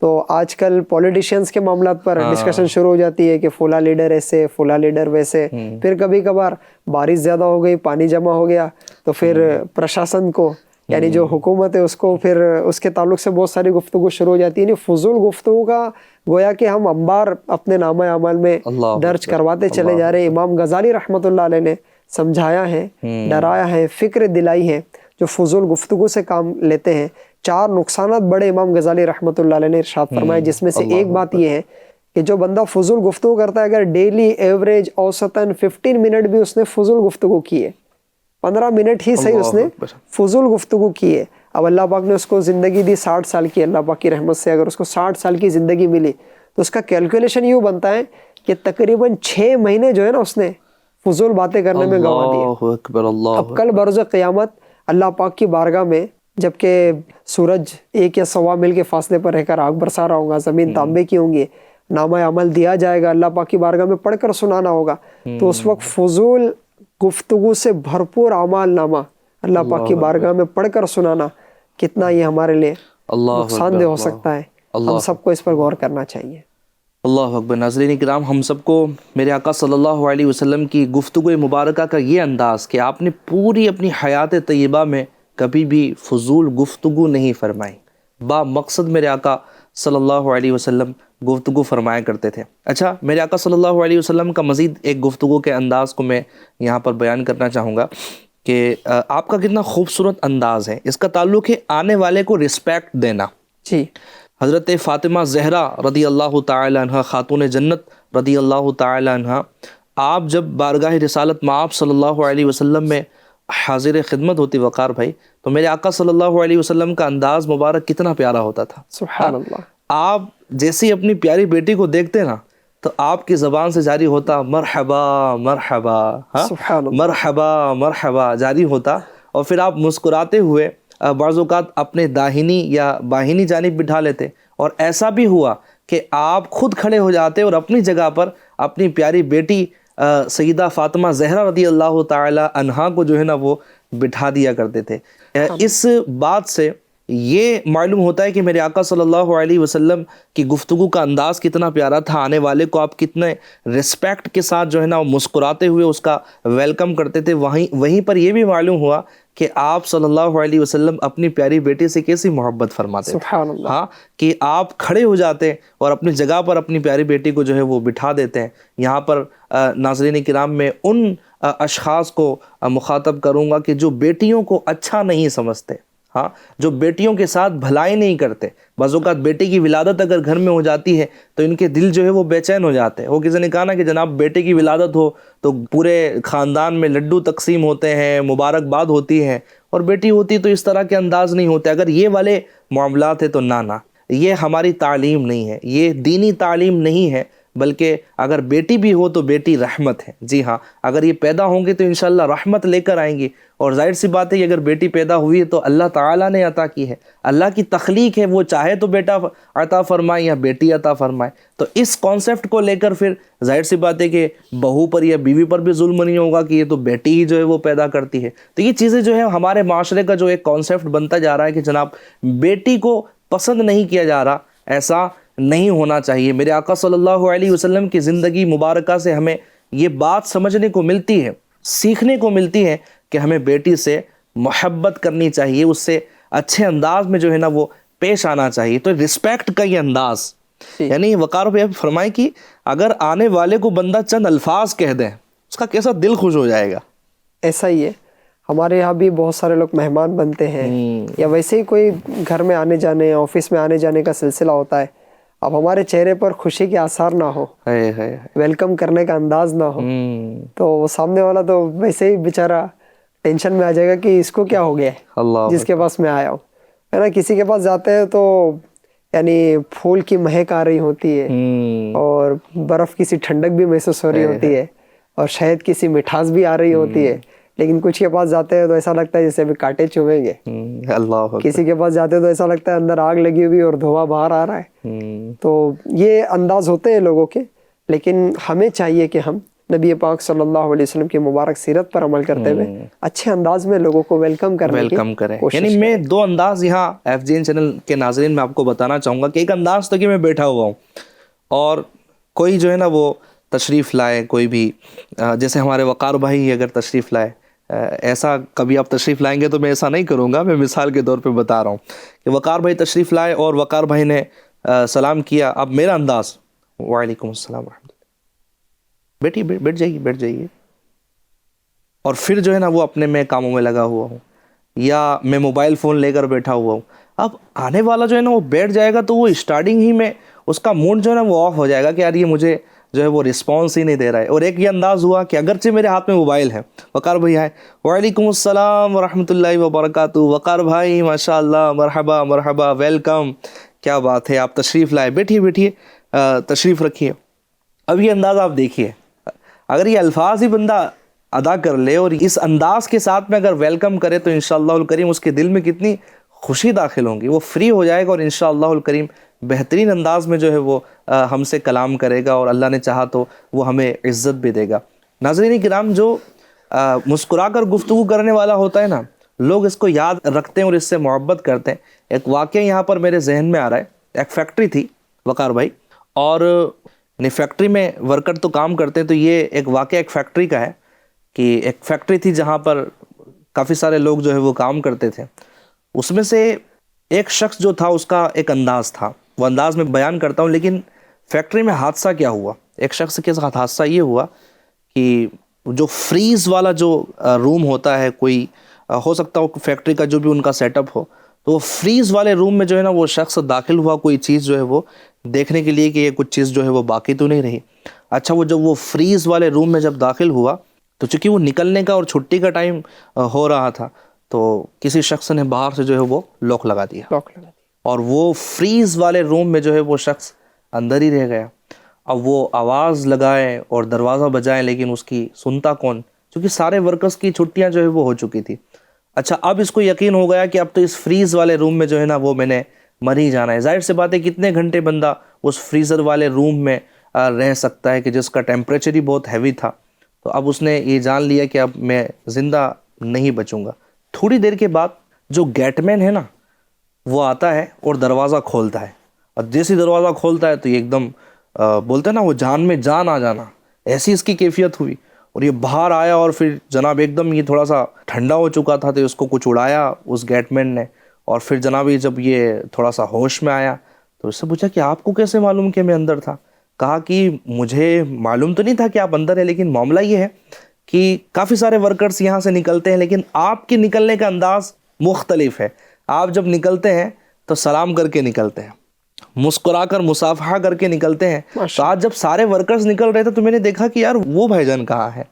تو آج کل پولیٹیشینز کے معاملات پر ڈسکشن شروع ہو جاتی ہے کہ فلاں لیڈر ایسے, فلاں لیڈر ویسے. پھر کبھی کبھار بارش زیادہ ہو گئی, پانی جمع ہو گیا تو پھر پرشاسن کو یعنی جو حکومت ہے اس کو پھر اس کے تعلق سے بہت ساری گفتگو شروع ہو جاتی ہے. یعنی فضول گفتگو کا گویا کہ ہم انبار اپنے نامہ اعمال میں درج کرواتے چلے جا رہے ہیں. امام غزالی رحمۃ اللہ علیہ نے سمجھایا ہے, ڈرایا ہے, فکر دلائی ہے جو فضول گفتگو سے کام لیتے ہیں. 4 نقصانات بڑے امام غزالی رحمۃ اللہ علیہ نے ارشاد فرمائے, جس میں سے ایک بات یہ ہے کہ جو بندہ فضول گفتگو کرتا ہے, اگر ڈیلی ایوریج اوسطاً 15 منٹ بھی اس نے فضول گفتگو کی ہے, 15 منٹ ہی صحیح اس نے فضول گفتگو کی ہے. اب اللہ پاک نے اس کو زندگی دی 60 سال کی, اللہ پاک کی رحمت سے اگر اس کو 60 سال کی زندگی ملی تو اس کا کیلکولیشن یوں بنتا ہے کہ تقریباً 6 مہینے جو ہے نا اس نے فضول باتیں کرنے میں گنوا دیے. اب کل بروز قیامت اللہ پاک کی بارگاہ میں جبکہ سورج 1 یا 1.25 میل کے فاصلے پر رہ کر آگ برسا رہا ہوگا, زمین تانبے کی ہوں گی, نامہ عمل دیا جائے گا, اللہ پاک کی بارگاہ میں پڑھ کر سنانا ہوگا, تو اس وقت فضول گفتگو سے بھرپور اعمال نامہ اللہ پاک کی بارگاہ میں پڑھ کر سنانا کتنا یہ ہمارے لیے نقصان دہ ہو سکتا ہے. ہم سب کو اس پر غور کرنا چاہیے. اللہ اکبر. ناظرین کرام, ہم سب کو میرے آقا صلی اللہ علیہ وسلم کی گفتگو مبارکہ کا یہ انداز کہ آپ نے پوری اپنی حیات طیبہ میں کبھی بھی فضول گفتگو نہیں فرمائی, با مقصد میرے آقا صلی اللہ علیہ وسلم گفتگو فرمایا کرتے تھے. اچھا, میرے آقا صلی اللہ علیہ وسلم کا مزید ایک گفتگو کے انداز کو میں یہاں پر بیان کرنا چاہوں گا کہ آپ کا کتنا خوبصورت انداز ہے. اس کا تعلق ہے آنے والے کو رسپیکٹ دینا. جی, حضرت فاطمہ زہرا رضی اللہ تعالی عنہ, خاتون جنت رضی اللہ تعالی عنہ, آپ جب بارگاہ رسالت مآب صلی اللہ علیہ وسلم میں حاضر خدمت ہوتی وقار بھائی, تو میرے آقا صلی اللہ علیہ وسلم کا انداز مبارک کتنا پیارا ہوتا تھا. سبحان اللہ. آپ جیسی اپنی پیاری بیٹی کو دیکھتے نا تو آپ کی زبان سے جاری ہوتا مرحبا مرحبا، ہاں سبحان اللہ۔ مرحبا مرحبا جاری ہوتا، اور پھر آپ مسکراتے ہوئے بعض اوقات اپنے داہنی یا باہنی جانب بٹھا لیتے، اور ایسا بھی ہوا کہ آپ خود کھڑے ہو جاتے اور اپنی جگہ پر اپنی پیاری بیٹی سیدہ فاطمہ زہرا رضی اللہ تعالی عنہا کو جو ہے نا وہ بٹھا دیا کرتے تھے۔ اس بات سے یہ معلوم ہوتا ہے کہ میرے آقا صلی اللہ علیہ وسلم کی گفتگو کا انداز کتنا پیارا تھا، آنے والے کو آپ کتنے رسپیکٹ کے ساتھ جو ہے نا وہ مسکراتے ہوئے اس کا ویلکم کرتے تھے۔ وہیں پر یہ بھی معلوم ہوا کہ آپ صلی اللہ علیہ وسلم اپنی پیاری بیٹی سے کیسی محبت فرماتے تھے، سبحان اللہ۔ ہاں، کہ آپ کھڑے ہو جاتے اور اپنی جگہ پر اپنی پیاری بیٹی کو جو ہے وہ بٹھا دیتے ہیں۔ یہاں پر ناظرین کرام میں ان اشخاص کو مخاطب کروں گا کہ جو بیٹیوں کو اچھا نہیں سمجھتے، ہاں، جو بیٹیوں کے ساتھ بھلائی نہیں کرتے۔ بعض اوقات بیٹی کی ولادت اگر گھر میں ہو جاتی ہے تو ان کے دل جو ہے وہ بے چین ہو جاتے ہیں۔ وہ کسی نے کہا نا کہ جناب بیٹے کی ولادت ہو تو پورے خاندان میں لڈو تقسیم ہوتے ہیں، مبارکباد ہوتی ہے، اور بیٹی ہوتی تو اس طرح کے انداز نہیں ہوتے۔ اگر یہ والے معاملات ہیں تو نہ، یہ ہماری تعلیم نہیں ہے، یہ دینی تعلیم نہیں ہے، بلکہ اگر بیٹی بھی ہو تو بیٹی رحمت ہے۔ جی ہاں، اگر یہ پیدا ہوں گے تو انشاءاللہ رحمت لے کر آئیں گی، اور ظاہر سی بات ہے کہ اگر بیٹی پیدا ہوئی ہے تو اللہ تعالیٰ نے عطا کی ہے، اللہ کی تخلیق ہے، وہ چاہے تو بیٹا عطا فرمائے یا بیٹی عطا فرمائے۔ تو اس کانسیپٹ کو لے کر پھر ظاہر سی بات ہے کہ بہو پر یا بیوی پر بھی ظلم نہیں ہوگا کہ یہ تو بیٹی ہی جو ہے وہ پیدا کرتی ہے۔ تو یہ چیزیں جو ہے ہمارے معاشرے کا جو ایک کانسیپٹ بنتا جا رہا ہے کہ جناب بیٹی کو پسند نہیں کیا جا رہا، ایسا نہیں ہونا چاہیے۔ میرے آقا صلی اللہ علیہ وسلم کی زندگی مبارکہ سے ہمیں یہ بات سمجھنے کو ملتی ہے، سیکھنے کو ملتی ہے کہ ہمیں بیٹی سے محبت کرنی چاہیے، اس سے اچھے انداز میں جو ہے نا وہ پیش آنا چاہیے۔ تو رسپیکٹ کا یہ انداز، یعنی وقار بھائی فرمائیں کہ اگر آنے والے کو بندہ چند الفاظ کہہ دیں اس کا کیسا دل خوش ہو جائے گا۔ ایسا ہی ہے، ہمارے یہاں بھی بہت سارے لوگ مہمان بنتے ہیں، یا ویسے ہی کوئی گھر میں آنے جانے، آفس میں آنے جانے کا سلسلہ ہوتا ہے، اب ہمارے چہرے پر خوشی کے آثار نہ ہو، ویلکم کرنے کا انداز نہ ہو، تو وہ سامنے والا تو ویسے ہی بیچارہ ٹینشن میں آ جائے گا کہ اس کو کیا ہو گیا ہے جس کے پاس میں آیا ہوں، ہے نا۔ کسی کے پاس جاتے ہیں تو یعنی پھول کی مہک آ رہی ہوتی ہے، اور برف کی سی ٹھنڈک بھی محسوس ہو رہی ہوتی ہے، اور شہد کی سی مٹھاس بھی آ رہی ہوتی ہے، لیکن کچھ کے پاس جاتے ہیں تو ایسا لگتا ہے جیسے ابھی کانٹے چبھیں گے۔ کسی کے پاس جاتے ہیں تو ایسا لگتا ہے اندر آگ لگی ہوئی اور دھواں باہر آ رہا ہے۔ تو یہ انداز ہوتے ہیں لوگوں کے، لیکن ہمیں چاہیے کہ ہم نبی پاک صلی اللہ علیہ وسلم کی مبارک سیرت پر عمل کرتے ہوئے اچھے انداز میں لوگوں کو ویلکم کریں۔ یعنی میں دو انداز یہاں ایف جی این چینل کے ناظرین میں آپ کو بتانا چاہوں گا کہ ایک انداز تو کہ میں بیٹھا ہوا ہوں اور کوئی جو ہے نا وہ تشریف لائے، کوئی بھی جیسے ہمارے وقار بھائی اگر تشریف لائے، ایسا کبھی آپ تشریف لائیں گے تو میں ایسا نہیں کروں گا، میں مثال کے طور پہ بتا رہا ہوں کہ وقار بھائی تشریف لائے اور وقار بھائی نے سلام کیا، اب میرا انداز وعلیکم السلام ورحمۃ اللہ، بیٹی بیٹھ جائیے، اور پھر جو ہے نا وہ اپنے میں کاموں میں لگا ہوا ہوں، یا میں موبائل فون لے کر بیٹھا ہوا ہوں۔ اب آنے والا جو ہے نا وہ بیٹھ جائے گا تو وہ اسٹارٹنگ ہی میں اس کا موڈ جو ہے نا وہ آف ہو جائے گا کہ یار یہ مجھے جو ہے وہ رسپانس ہی نہیں دے رہا ہے۔ اور ایک یہ انداز ہوا کہ اگرچہ میرے ہاتھ میں موبائل ہے، وقار بھائی آئے، وعلیکم السلام ورحمۃ اللہ وبرکاتہ، وقار بھائی ماشاء اللہ، مرحبا مرحبا، ویلکم، کیا بات ہے، آپ تشریف لائے، بیٹھیے تشریف رکھیے۔ اب یہ انداز آپ دیکھیے، اگر یہ الفاظ ہی بندہ ادا کر لے اور اس انداز کے ساتھ میں اگر ویلکم کرے تو انشاءاللہ الکریم اس کے دل میں کتنی خوشی داخل ہوں گی، وہ فری ہو جائے گا اور انشاءاللہ الکریم بہترین انداز میں جو ہے وہ ہم سے کلام کرے گا، اور اللہ نے چاہا تو وہ ہمیں عزت بھی دے گا۔ ناظرین کرام، جو مسکرا کر گفتگو کرنے والا ہوتا ہے نا، لوگ اس کو یاد رکھتے ہیں اور اس سے محبت کرتے ہیں۔ ایک واقعہ یہاں پر میرے ذہن میں آ رہا ہے، ایک فیکٹری تھی وقار بھائی، اور فیکٹری میں ورکر تو کام کرتے ہیں، تو یہ ایک واقعہ ایک فیکٹری کا ہے کہ ایک فیکٹری تھی جہاں پر کافی سارے لوگ جو ہے وہ کام کرتے تھے۔ اس میں سے ایک شخص جو تھا اس کا ایک انداز تھا، وہ انداز میں بیان کرتا ہوں، لیکن فیکٹری میں حادثہ کیا ہوا، ایک شخص کے ساتھ حادثہ یہ ہوا کہ جو فریز والا جو روم ہوتا ہے، کوئی ہو سکتا ہو فیکٹری کا جو بھی ان کا سیٹ اپ ہو، تو وہ فریز والے روم میں جو ہے نا وہ شخص داخل ہوا کوئی چیز جو ہے وہ دیکھنے کے لیے کہ یہ کچھ چیز جو ہے وہ باقی تو نہیں رہی۔ اچھا، وہ جب وہ فریز والے روم میں جب داخل ہوا تو چونکہ وہ نکلنے کا اور چھٹی کا ٹائم ہو رہا تھا، تو کسی شخص نے باہر سے جو ہے وہ لاک لگا دیا، اور وہ فریز والے روم میں جو ہے وہ شخص اندر ہی رہ گیا۔ اب وہ آواز لگائیں اور دروازہ بجائیں لیکن اس کی سنتا کون، کیونکہ سارے ورکرز کی چھٹیاں جو ہے وہ ہو چکی تھی۔ اچھا اب اس کو یقین ہو گیا کہ اب تو اس فریز والے روم میں جو ہے نا وہ میں نے مر ہی جانا ہے۔ ظاہر سی بات ہے کتنے گھنٹے بندہ اس فریزر والے روم میں رہ سکتا ہے کہ جس کا ٹیمپریچر ہی بہت ہیوی تھا۔ تو اب اس نے یہ جان لیا کہ اب میں زندہ نہیں بچوں گا۔ تھوڑی دیر کے بعد جو گیٹ مین ہے نا وہ آتا ہے اور دروازہ کھولتا ہے، اور جیسے دروازہ کھولتا ہے تو یہ ایک دم بولتے ہیں نا وہ جان میں جان آ جانا، ایسی اس کی کیفیت ہوئی۔ اور یہ باہر آیا اور پھر جناب ایک دم یہ تھوڑا سا ٹھنڈا ہو چکا تھا تو اس کو کچھ اڑایا اس گیٹ مین نے، اور پھر جناب یہ جب یہ تھوڑا سا ہوش میں آیا تو اس سے پوچھا کہ آپ کو کیسے معلوم کہ میں اندر تھا؟ کہا کہ مجھے معلوم تو نہیں تھا کہ آپ اندر ہیں، لیکن معاملہ یہ ہے کہ کافی سارے ورکرز یہاں سے نکلتے ہیں لیکن آپ کے نکلنے کا انداز مختلف ہے۔ آپ جب نکلتے ہیں تو سلام کر کے نکلتے ہیں، مسکرا کر مصافحہ کر کے نکلتے ہیں۔ تو آج جب سارے ورکرز نکل رہے تھے تو میں نے دیکھا کہ یار وہ بھائی جان کہاں ہے؟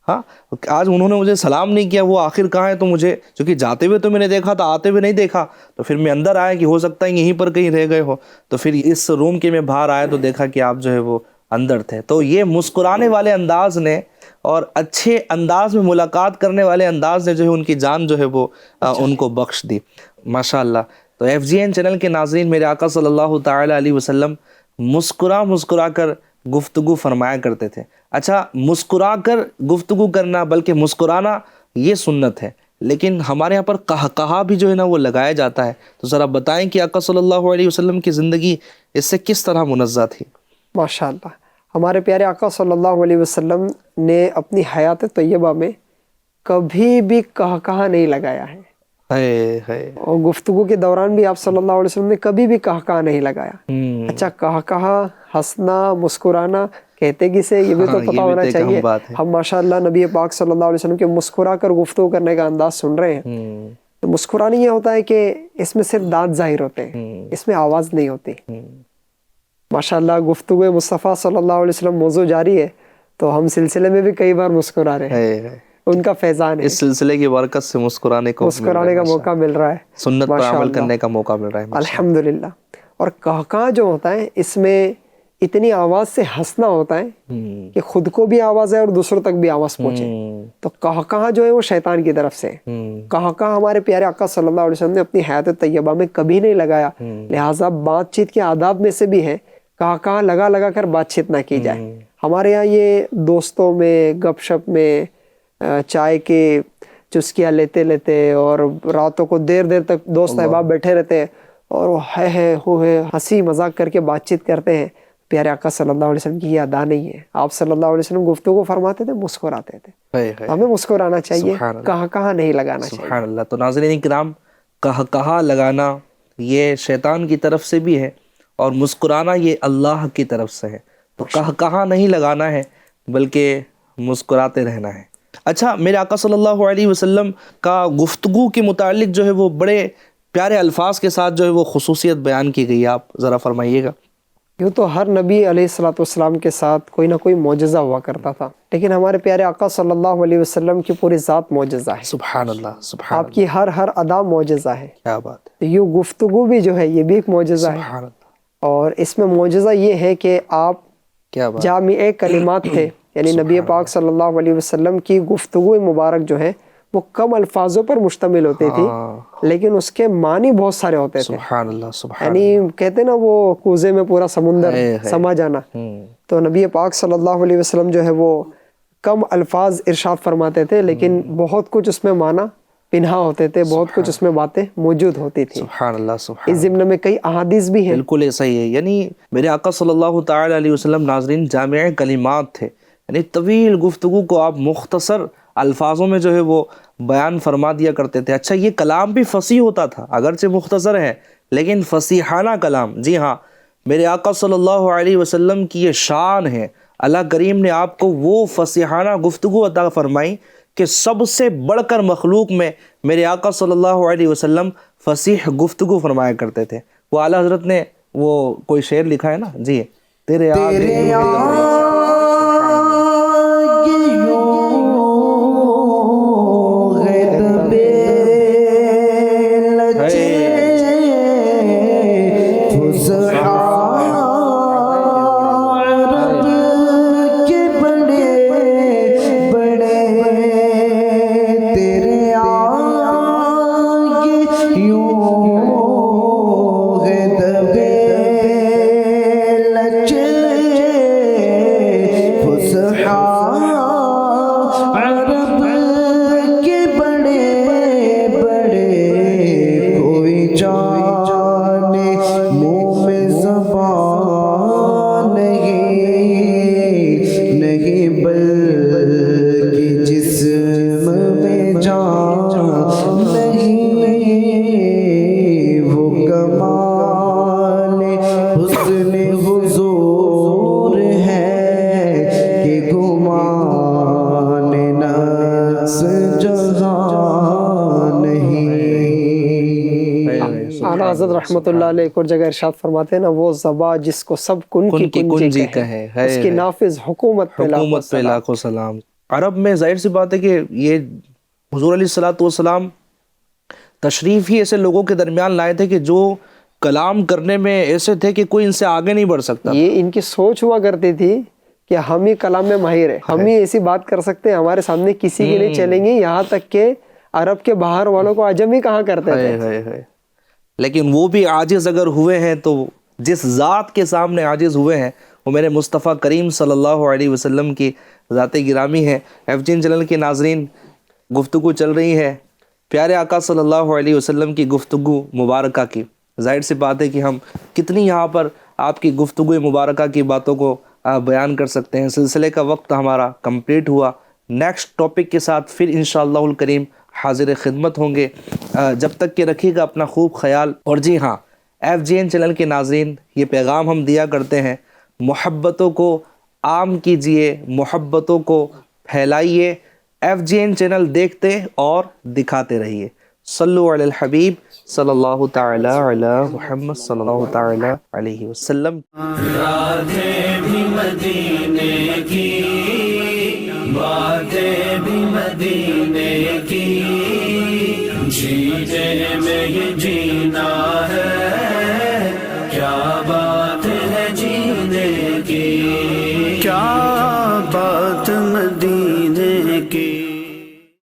ہاں آج انہوں نے مجھے سلام نہیں کیا، وہ آخر کہاں ہے؟ تو مجھے چونکہ جاتے ہوئے تو میں نے دیکھا تھا، آتے ہوئے نہیں دیکھا، تو پھر میں اندر آیا کہ ہو سکتا ہے یہیں پر کہیں رہ گئے ہو۔ تو پھر اس روم کے میں باہر آیا تو دیکھا کہ آپ جو ہے وہ اندر تھے۔ تو یہ مسکرانے والے انداز نے اور اچھے انداز میں ملاقات کرنے والے انداز نے جو ہے ان کی جان جو ہے وہ ان کو بخش دی، ماشاءاللہ۔ تو ایف جی این چینل کے ناظرین، میرے آقا صلی اللہ تعالی علیہ وسلم مسکرا کر گفتگو فرمایا کرتے تھے۔ اچھا مسکرا کر گفتگو کرنا بلکہ مسکرانا یہ سنت ہے، لیکن ہمارے یہاں پر قہقہا بھی جو ہے نا وہ لگایا جاتا ہے۔ تو ذرا بتائیں کہ آقا صلی اللہ علیہ وسلم کی زندگی اس سے کس طرح منزہ تھی؟ ماشاءاللہ، ہمارے پیارے آقا صلی اللہ علیہ وسلم نے اپنی حیات طیبہ میں کبھی بھی قہقہا نہیں لگایا ہے، اور گفتگو کے دوران بھی آپ صلی اللہ علیہ وسلم نے کبھی بھی قہقہا نہیں لگایا۔ اچھا قہقہا، ہنسنا، مسکرانا کہتے کسے یہ بھی تو پتہ ہونا چاہیے۔ ہم ماشاءاللہ نبی پاک صلی اللہ علیہ وسلم کے مسکرا کر گفتگو کرنے کا انداز سن رہے ہیں۔ تو مسکرانا یہ ہوتا ہے کہ اس میں صرف دانت ظاہر ہوتے ہیں، اس میں آواز نہیں ہوتی۔ ماشاءاللہ گفتگو مصطفیٰ صلی اللہ علیہ وسلم موضوع جاری ہے، تو ہم سلسلے میں بھی کئی بار مسکرا رہے ہیں، ان کا فیضان ہے۔ اس سلسلے کی برکت سے مسکرانے کا موقع مل رہا ہے، سنت پر عمل کرنے کا موقع مل رہا ہے الحمدللہ۔ اور قہقہا جو ہوتا ہے اس میں اتنی آواز سے ہنسنا ہوتا ہے کہ خود کو بھی آواز ہے اور دوسروں تک بھی آواز پہنچے۔ تو قہقہا جو ہے وہ شیطان کی طرف سے۔ قہقہا ہمارے پیارے آقا صلی اللہ علیہ وسلم نے اپنی حیات طیبہ میں کبھی نہیں لگایا، لہٰذا بات چیت کے آداب میں سے بھی ہے قہقہا لگا کر بات چیت نہ کی جائے۔ ہمارے یہاں یہ دوستوں میں گپ شپ میں چائے کے چسکیاں لیتے اور راتوں کو دیر تک دوست احباب بیٹھے رہتے ہیں اور وہ ہنسی مذاق کر کے بات چیت کرتے ہیں۔ پیارے آقا صلی اللہ علیہ وسلم کی یہ ادا نہیں ہے۔ آپ صلی اللہ علیہ وسلم گفتگو فرماتے تھے، مسکراتے تھے، ہمیں مسکرانا چاہیے، قہقہا نہیں لگانا چاہیے۔ سبحان اللہ۔ تو ناظرین کرام، قہقہا لگانا یہ شیطان کی طرف سے بھی ہے اور مسکرانا یہ اللہ کی طرف سے ہے۔ تو قہقہا نہیں لگانا ہے بلکہ مسکراتے رہنا ہے۔ اچھا میرے آقا صلی اللہ علیہ وسلم کا گفتگو کے متعلق جو ہے وہ بڑے پیارے الفاظ کے ساتھ جو ہے وہ خصوصیت بیان کی گئی ہے، آپ ذرا فرمائیے گا۔ یوں تو ہر نبی علیہ الصلوۃ والسلام کے ساتھ کوئی نہ کوئی معجزہ ہوا کرتا تھا، لیکن ہمارے پیارے آقا صلی اللہ علیہ وسلم کی پوری ذات معجزہ ہے۔ سبحان اللہ، سبحان آپ کی ہر ادا معجزہ ہے۔ کیا بات ہے۔ یوں گفتگو بھی جو ہے یہ بھی ایک معجزہ ہے، سبحان اللہ۔ اور اس میں معجزہ یہ ہے کہ آپ جامع کلمات تھے، یعنی نبی پاک صلی اللہ علیہ وسلم کی گفتگو مبارک جو ہے وہ کم الفاظوں پر مشتمل ہوتی تھی، لیکن اس کے معنی بہت سارے ہوتے تھے۔ سبحان اللہ، سبحان یعنی کہتے نا وہ کوزے میں پورا سمندر سما جانا، تو نبی پاک صلی اللہ علیہ وسلم جو ہے وہ کم الفاظ ارشاد فرماتے تھے لیکن بہت کچھ اس میں معنی پنہا ہوتے تھے، بہت کچھ اس میں باتیں موجود ہوتی تھی۔ سبحان اللہ، سبحان اس ضمن میں کئی احادیث بھی ہیں۔ بالکل ایسا ہی ہے، یعنی میرے آقا صلی اللہ تعالی علیہ وسلم ناظرین جامع کلمات تھے، یعنی طویل گفتگو کو آپ مختصر الفاظوں میں جو ہے وہ بیان فرما دیا کرتے تھے۔ اچھا یہ کلام بھی فصیح ہوتا تھا، اگرچہ مختصر ہے لیکن فصیحانہ کلام۔ جی ہاں، میرے آقا صلی اللہ علیہ وسلم کی یہ شان ہے، اللہ کریم نے آپ کو وہ فصیحانہ گفتگو عطا فرمائی کہ سب سے بڑھ کر مخلوق میں میرے آقا صلی اللہ علیہ وسلم فصیح گفتگو فرمایا کرتے تھے۔ وہ اعلیٰ حضرت نے وہ کوئی شعر لکھا ہے نا، جی تیرے رحمۃ اللہ علیہ ایک اور جگہ ارشاد فرماتے ہیں نا، وہ زبا جس کو سب کن کی کنجی کہے، اس کی نافذ حکومت پہ لاکھوں سلام۔ عرب میں ظاہر سی بات ہے کہ یہ حضور علیہ الصلوۃ والسلام تشریف ہی ایسے لوگوں کے درمیان لائے تھے کہ جو کلام کرنے میں ایسے تھے کہ کوئی ان سے آگے نہیں بڑھ سکتا۔ یہ ان کی سوچ ہوا کرتی تھی کہ ہم ہی کلام میں ماہر ہیں، ہم ہی ایسی بات کر سکتے ہیں، ہمارے سامنے کسی کے نہیں چلیں گے، یہاں تک کہ عرب کے باہر والوں کو عجم ہی کہاں کرتے تھے۔ لیکن وہ بھی عاجز اگر ہوئے ہیں تو جس ذات کے سامنے عاجز ہوئے ہیں وہ میرے مصطفیٰ کریم صلی اللہ علیہ وسلم کی ذات گرامی ہے۔ FGN چینل کے ناظرین، گفتگو چل رہی ہے پیارے آقا صلی اللہ علیہ وسلم کی گفتگو مبارکہ کی۔ ظاہر سی بات ہے کہ ہم کتنی یہاں پر آپ کی گفتگو مبارکہ کی باتوں کو بیان کر سکتے ہیں۔ سلسلے کا وقت ہمارا کمپلیٹ ہوا، نیکسٹ ٹاپک کے ساتھ پھر انشاءاللہ الکریم حاضر خدمت ہوں گے۔ جب تک کہ رکھیے گا اپنا خوب خیال۔ اور جی ہاں، FGN چینل کے ناظرین، یہ پیغام ہم دیا کرتے ہیں، محبتوں کو عام کیجئے، محبتوں کو پھیلائیے، FGN چینل دیکھتے اور دکھاتے رہیے۔ صلو علی الحبیب صلی اللہ تعالی علی محمد صلی اللہ تعالی علیہ وسلم۔ راتیں بھی مدینے کی، باتیں بھی مدینے کی، جینے میں یہ جینا ہے، کیا بات ہے جینے کی، کیا بات مدینے کی۔